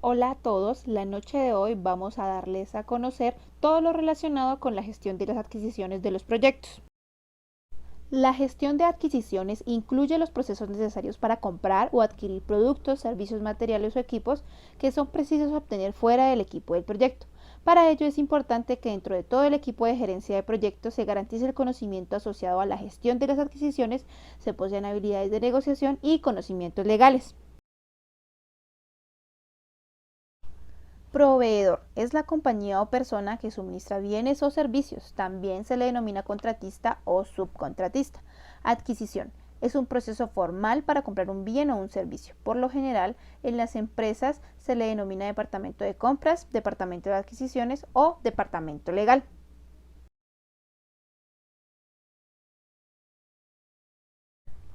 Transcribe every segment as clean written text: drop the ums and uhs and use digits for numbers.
Hola a todos, la noche de hoy vamos a darles a conocer todo lo relacionado con la gestión de las adquisiciones de los proyectos. La gestión de adquisiciones incluye los procesos necesarios para comprar o adquirir productos, servicios, materiales o equipos que son precisos obtener fuera del equipo del proyecto. Para ello es importante que dentro de todo el equipo de gerencia de proyectos se garantice el conocimiento asociado a la gestión de las adquisiciones, se poseen habilidades de negociación y conocimientos legales. Proveedor es la compañía o persona que suministra bienes o servicios. También se le denomina contratista o subcontratista. Adquisición es un proceso formal para comprar un bien o un servicio. Por lo general, en las empresas se le denomina departamento de compras, departamento de adquisiciones o departamento legal.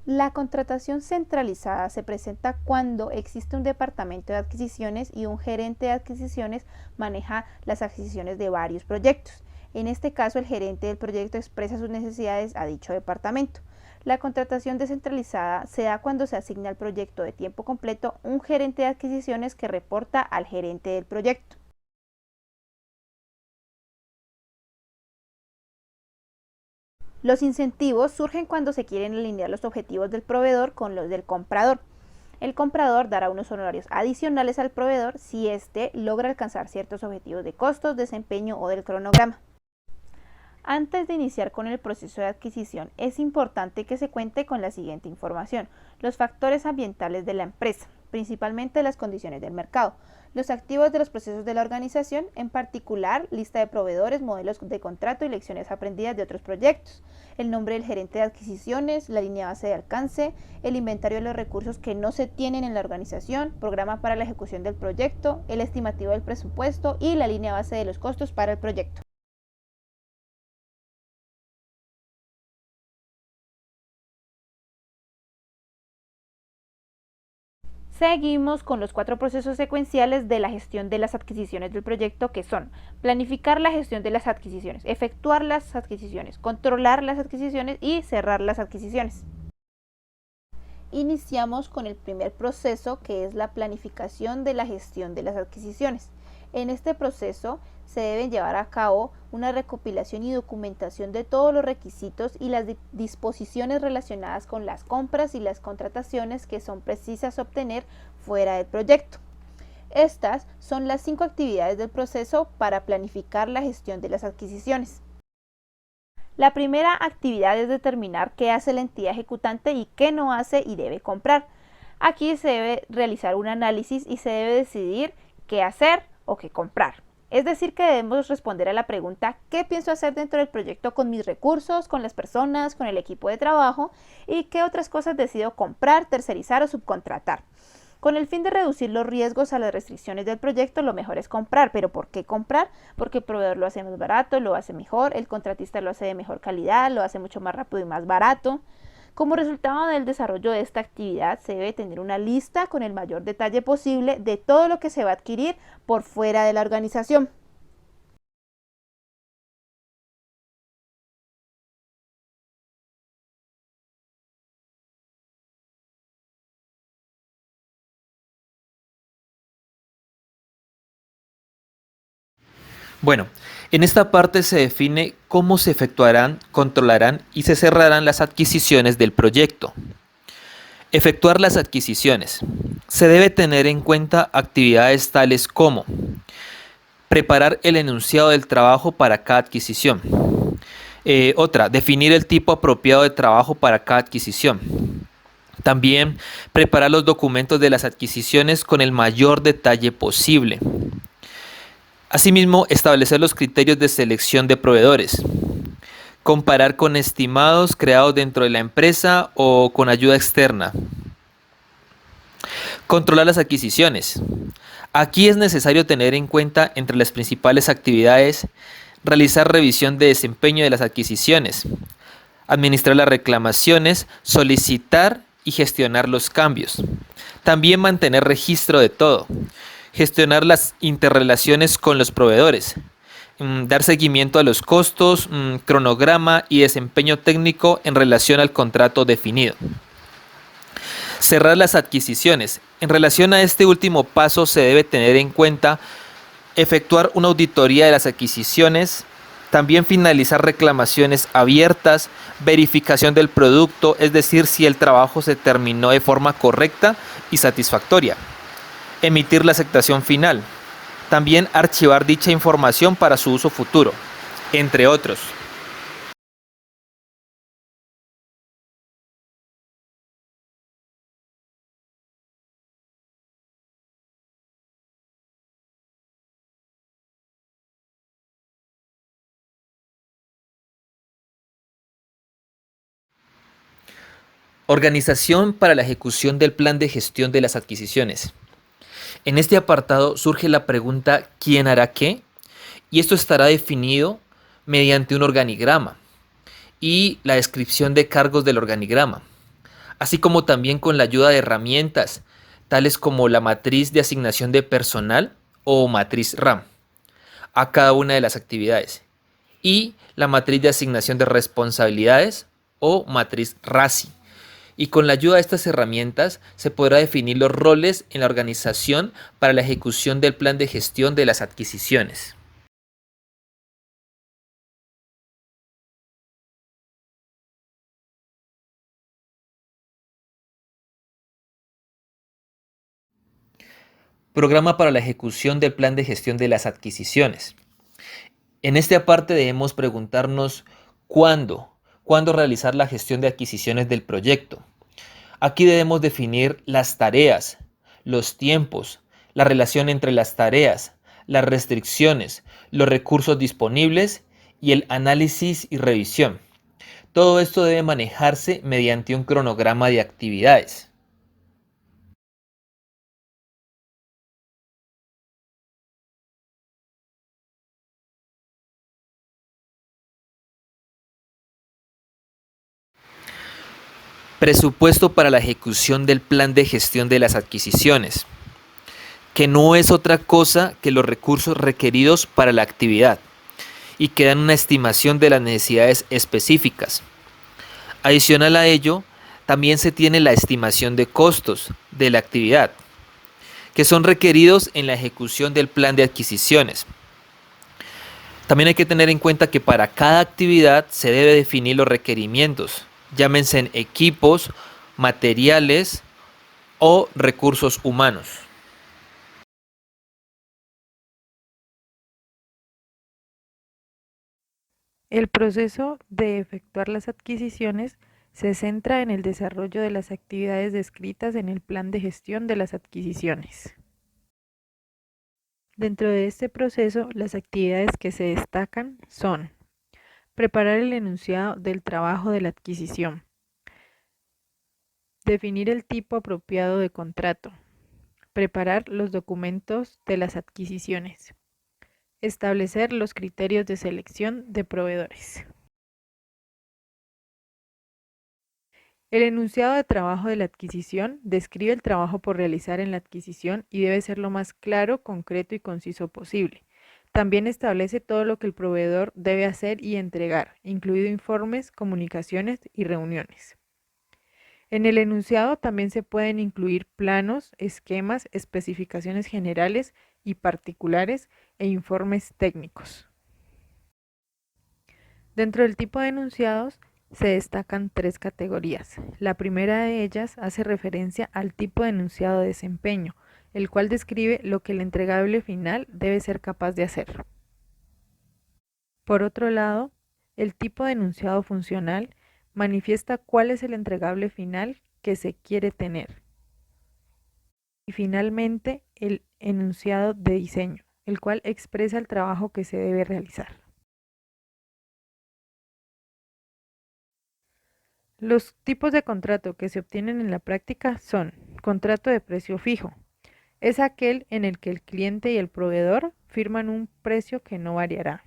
La contratación centralizada se presenta cuando existe un departamento de adquisiciones y un gerente de adquisiciones maneja las adquisiciones de varios proyectos. En este caso, el gerente del proyecto expresa sus necesidades a dicho departamento. La contratación descentralizada se da cuando se asigna al proyecto de tiempo completo un gerente de adquisiciones que reporta al gerente del proyecto. Los incentivos surgen cuando se quieren alinear los objetivos del proveedor con los del comprador. El comprador dará unos honorarios adicionales al proveedor si éste logra alcanzar ciertos objetivos de costos, desempeño o del cronograma. Antes de iniciar con el proceso de adquisición, es importante que se cuente con la siguiente información: los factores ambientales de la empresa, principalmente las condiciones del mercado, los activos de los procesos de la organización, en particular lista de proveedores, modelos de contrato y lecciones aprendidas de otros proyectos, el nombre del gerente de adquisiciones, la línea base de alcance, el inventario de los recursos que no se tienen en la organización, programa para la ejecución del proyecto, el estimativo del presupuesto y la línea base de los costos para el proyecto. Seguimos con los cuatro procesos secuenciales de la gestión de las adquisiciones del proyecto, que son: planificar la gestión de las adquisiciones, efectuar las adquisiciones, controlar las adquisiciones y cerrar las adquisiciones. Iniciamos con el primer proceso, que es la planificación de la gestión de las adquisiciones. En este proceso se deben llevar a cabo una recopilación y documentación de todos los requisitos y las disposiciones relacionadas con las compras y las contrataciones que son precisas obtener fuera del proyecto. Estas son las 5 actividades del proceso para planificar la gestión de las adquisiciones. La primera actividad es determinar qué hace la entidad ejecutante y qué no hace y debe comprar. Aquí se debe realizar un análisis y se debe decidir qué hacer o qué comprar. Es decir, que debemos responder a la pregunta: ¿qué pienso hacer dentro del proyecto con mis recursos, con las personas, con el equipo de trabajo? ¿Y qué otras cosas decido comprar, tercerizar o subcontratar? Con el fin de reducir los riesgos a las restricciones del proyecto, lo mejor es comprar. ¿Pero por qué comprar? Porque el proveedor lo hace más barato, lo hace mejor, el contratista lo hace de mejor calidad, lo hace mucho más rápido y más barato. Como resultado del desarrollo de esta actividad, se debe tener una lista con el mayor detalle posible de todo lo que se va a adquirir por fuera de la organización. Bueno, en esta parte se define cómo se efectuarán, controlarán y se cerrarán las adquisiciones del proyecto. Efectuar las adquisiciones. Se debe tener en cuenta actividades tales como preparar el enunciado del trabajo para cada adquisición. Definir el tipo apropiado de trabajo para cada adquisición. También preparar los documentos de las adquisiciones con el mayor detalle posible. Asimismo, establecer los criterios de selección de proveedores. Comparar con estimados creados dentro de la empresa o con ayuda externa. Controlar las adquisiciones. Aquí es necesario tener en cuenta, entre las principales actividades, realizar revisión de desempeño de las adquisiciones, administrar las reclamaciones, solicitar y gestionar los cambios. También mantener registro de todo, gestionar las interrelaciones con los proveedores, dar seguimiento a los costos, cronograma y desempeño técnico en relación al contrato definido. Cerrar las adquisiciones. En relación a este último paso se debe tener en cuenta efectuar una auditoría de las adquisiciones, también finalizar reclamaciones abiertas, verificación del producto, es decir, si el trabajo se terminó de forma correcta y satisfactoria, emitir la aceptación final, también archivar dicha información para su uso futuro, entre otros. Organización para la ejecución del plan de gestión de las adquisiciones. En este apartado surge la pregunta ¿quién hará qué? Y esto estará definido mediante un organigrama y la descripción de cargos del organigrama, así como también con la ayuda de herramientas tales como la matriz de asignación de personal o matriz RAM a cada una de las actividades y la matriz de asignación de responsabilidades o matriz RACI. Y con la ayuda de estas herramientas se podrá definir los roles en la organización para la ejecución del plan de gestión de las adquisiciones. Programa para la ejecución del plan de gestión de las adquisiciones. En esta parte debemos preguntarnos cuándo realizar la gestión de adquisiciones del proyecto. Aquí debemos definir las tareas, los tiempos, la relación entre las tareas, las restricciones, los recursos disponibles y el análisis y revisión. Todo esto debe manejarse mediante un cronograma de actividades. Presupuesto para la ejecución del plan de gestión de las adquisiciones, que no es otra cosa que los recursos requeridos para la actividad y que dan una estimación de las necesidades específicas. Adicional a ello, también se tiene la estimación de costos de la actividad, que son requeridos en la ejecución del plan de adquisiciones. También hay que tener en cuenta que para cada actividad se debe definir los requerimientos, llámense en equipos, materiales o recursos humanos. El proceso de efectuar las adquisiciones se centra en el desarrollo de las actividades descritas en el plan de gestión de las adquisiciones. Dentro de este proceso, las actividades que se destacan son preparar el enunciado del trabajo de la adquisición, definir el tipo apropiado de contrato, preparar los documentos de las adquisiciones, establecer los criterios de selección de proveedores. El enunciado de trabajo de la adquisición describe el trabajo por realizar en la adquisición y debe ser lo más claro, concreto y conciso posible. También establece todo lo que el proveedor debe hacer y entregar, incluido informes, comunicaciones y reuniones. En el enunciado también se pueden incluir planos, esquemas, especificaciones generales y particulares e informes técnicos. Dentro del tipo de enunciados se destacan tres categorías. La primera de ellas hace referencia al tipo de enunciado de desempeño, el cual describe lo que el entregable final debe ser capaz de hacer. Por otro lado, el tipo de enunciado funcional manifiesta cuál es el entregable final que se quiere tener. Y finalmente, el enunciado de diseño, el cual expresa el trabajo que se debe realizar. Los tipos de contrato que se obtienen en la práctica son contrato de precio fijo. Es aquel en el que el cliente y el proveedor firman un precio que no variará.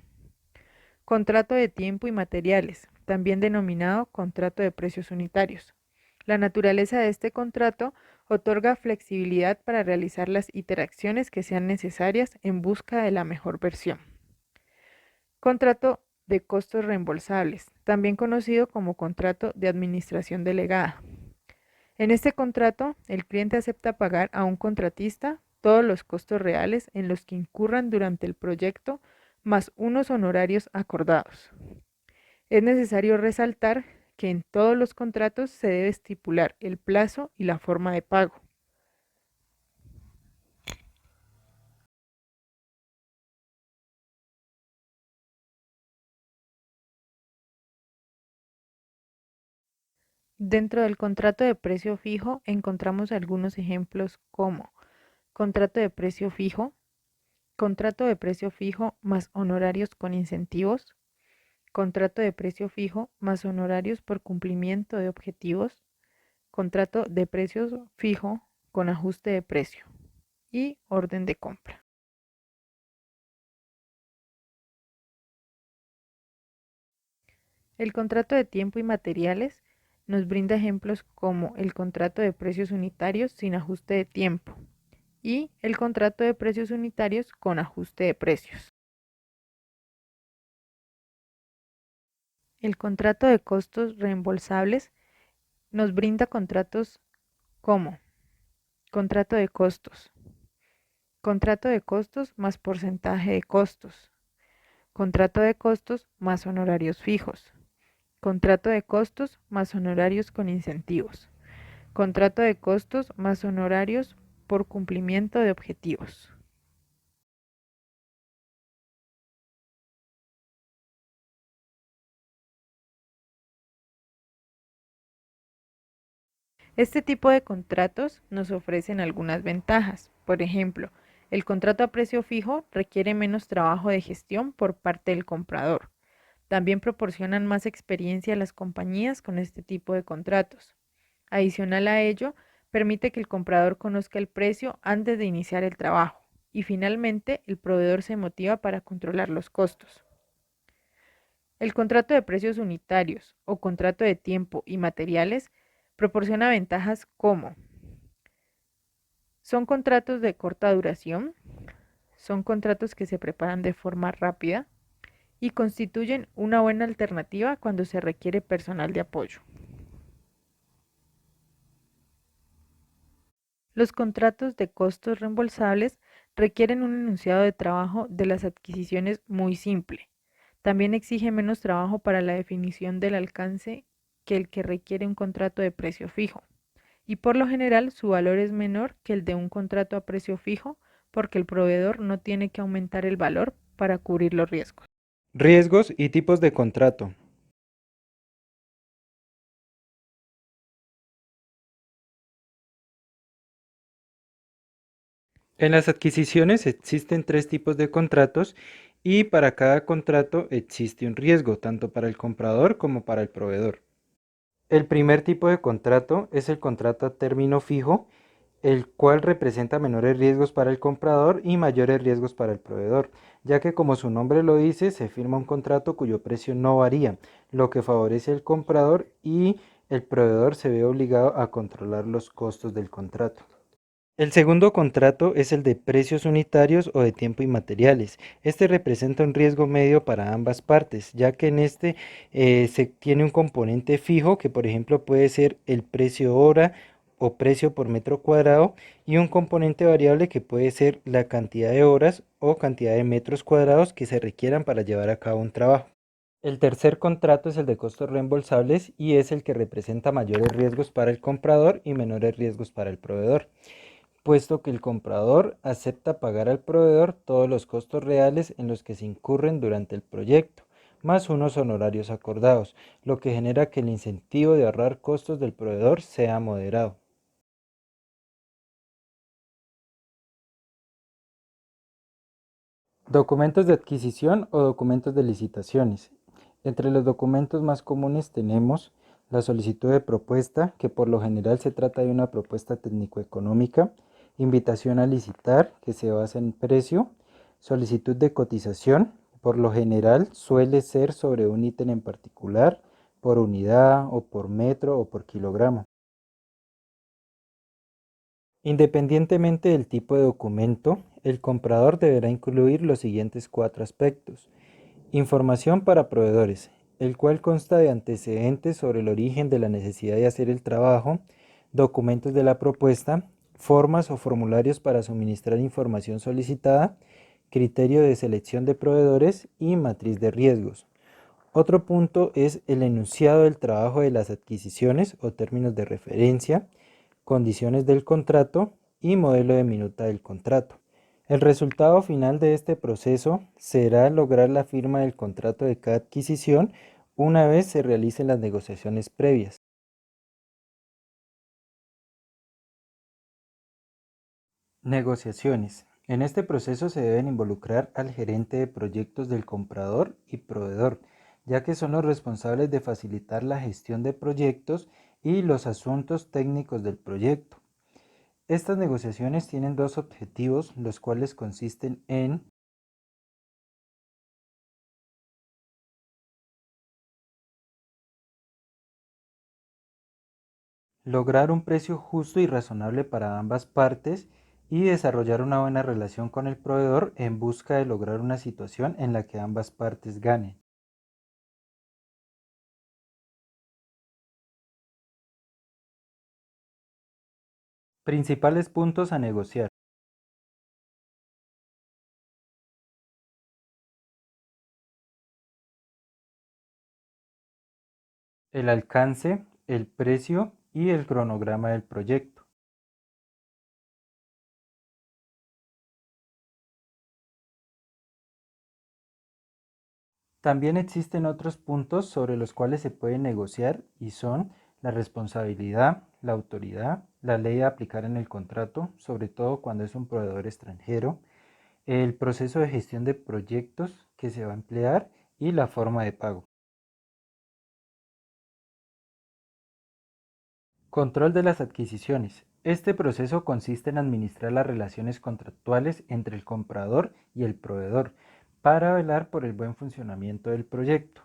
Contrato de tiempo y materiales, también denominado contrato de precios unitarios. La naturaleza de este contrato otorga flexibilidad para realizar las iteraciones que sean necesarias en busca de la mejor versión. Contrato de costos reembolsables, también conocido como contrato de administración delegada. En este contrato, el cliente acepta pagar a un contratista todos los costos reales en los que incurran durante el proyecto, más unos honorarios acordados. Es necesario resaltar que en todos los contratos se debe estipular el plazo y la forma de pago. Dentro del contrato de precio fijo encontramos algunos ejemplos como contrato de precio fijo, contrato de precio fijo más honorarios con incentivos, contrato de precio fijo más honorarios por cumplimiento de objetivos, contrato de precios fijo con ajuste de precio y orden de compra. El contrato de tiempo y materiales nos brinda ejemplos como el contrato de precios unitarios sin ajuste de tiempo y el contrato de precios unitarios con ajuste de precios. El contrato de costos reembolsables nos brinda contratos como contrato de costos más porcentaje de costos, contrato de costos más honorarios fijos, contrato de costos más honorarios con incentivos, contrato de costos más honorarios por cumplimiento de objetivos. Este tipo de contratos nos ofrecen algunas ventajas. Por ejemplo, el contrato a precio fijo requiere menos trabajo de gestión por parte del comprador. También proporcionan más experiencia a las compañías con este tipo de contratos. Adicional a ello, permite que el comprador conozca el precio antes de iniciar el trabajo. Y finalmente, el proveedor se motiva para controlar los costos. El contrato de precios unitarios o contrato de tiempo y materiales proporciona ventajas como son contratos de corta duración, son contratos que se preparan de forma rápida y constituyen una buena alternativa cuando se requiere personal de apoyo. Los contratos de costos reembolsables requieren un enunciado de trabajo de las adquisiciones muy simple. También exige menos trabajo para la definición del alcance que el que requiere un contrato de precio fijo. Y por lo general su valor es menor que el de un contrato a precio fijo porque el proveedor no tiene que aumentar el valor para cubrir los riesgos. Riesgos y tipos de contrato. En las adquisiciones existen tres tipos de contratos y para cada contrato existe un riesgo, tanto para el comprador como para el proveedor. El primer tipo de contrato es el contrato a término fijo, el cual representa menores riesgos para el comprador y mayores riesgos para el proveedor, ya que como su nombre lo dice, se firma un contrato cuyo precio no varía, lo que favorece al comprador y el proveedor se ve obligado a controlar los costos del contrato. El segundo contrato es el de precios unitarios o de tiempo y materiales. Este representa un riesgo medio para ambas partes, ya que en este se tiene un componente fijo que por ejemplo puede ser el precio hora o precio por metro cuadrado y un componente variable que puede ser la cantidad de horas o cantidad de metros cuadrados que se requieran para llevar a cabo un trabajo. El tercer contrato es el de costos reembolsables y es el que representa mayores riesgos para el comprador y menores riesgos para el proveedor, puesto que el comprador acepta pagar al proveedor todos los costos reales en los que se incurren durante el proyecto, más unos honorarios acordados, lo que genera que el incentivo de ahorrar costos del proveedor sea moderado. Documentos de adquisición o documentos de licitaciones. Entre los documentos más comunes tenemos la solicitud de propuesta, que por lo general se trata de una propuesta técnico-económica, invitación a licitar, que se basa en precio, solicitud de cotización, por lo general suele ser sobre un ítem en particular, por unidad o por metro o por kilogramo. Independientemente del tipo de documento, el comprador deberá incluir los siguientes 4 aspectos. Información para proveedores, el cual consta de antecedentes sobre el origen de la necesidad de hacer el trabajo, documentos de la propuesta, formas o formularios para suministrar información solicitada, criterio de selección de proveedores y matriz de riesgos. Otro punto es el enunciado del trabajo de las adquisiciones o términos de referencia, condiciones del contrato y modelo de minuta del contrato. El resultado final de este proceso será lograr la firma del contrato de cada adquisición una vez se realicen las negociaciones previas. Negociaciones. En este proceso se deben involucrar al gerente de proyectos del comprador y proveedor, ya que son los responsables de facilitar la gestión de proyectos y los asuntos técnicos del proyecto. Estas negociaciones tienen dos objetivos, los cuales consisten en lograr un precio justo y razonable para ambas partes y desarrollar una buena relación con el proveedor en busca de lograr una situación en la que ambas partes ganen. Principales puntos a negociar. El alcance, el precio y el cronograma del proyecto. También existen otros puntos sobre los cuales se puede negociar y son la responsabilidad, la autoridad, la ley a aplicar en el contrato, sobre todo cuando es un proveedor extranjero, el proceso de gestión de proyectos que se va a emplear y la forma de pago. Control de las adquisiciones. Este proceso consiste en administrar las relaciones contractuales entre el comprador y el proveedor para velar por el buen funcionamiento del proyecto,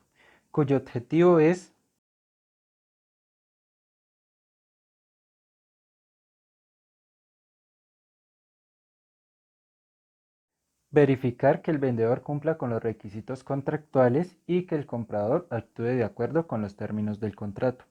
cuyo objetivo es verificar que el vendedor cumpla con los requisitos contractuales y que el comprador actúe de acuerdo con los términos del contrato.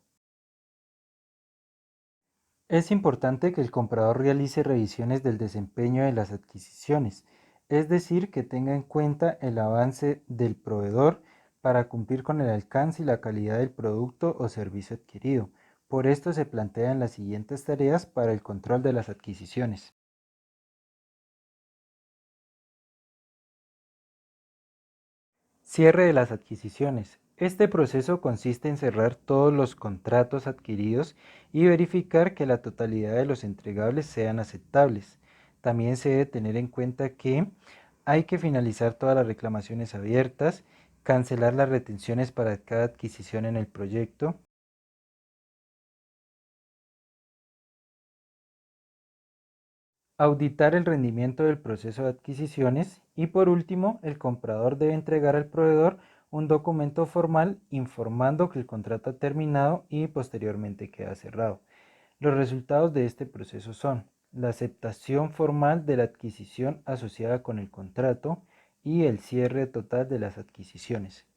Es importante que el comprador realice revisiones del desempeño de las adquisiciones, es decir, que tenga en cuenta el avance del proveedor para cumplir con el alcance y la calidad del producto o servicio adquirido. Por esto se plantean las siguientes tareas para el control de las adquisiciones. Cierre de las adquisiciones. Este proceso consiste en cerrar todos los contratos adquiridos y verificar que la totalidad de los entregables sean aceptables. También se debe tener en cuenta que hay que finalizar todas las reclamaciones abiertas, cancelar las retenciones para cada adquisición en el proyecto, auditar el rendimiento del proceso de adquisiciones y por último, el comprador debe entregar al proveedor un documento formal informando que el contrato ha terminado y posteriormente queda cerrado. Los resultados de este proceso son la aceptación formal de la adquisición asociada con el contrato y el cierre total de las adquisiciones.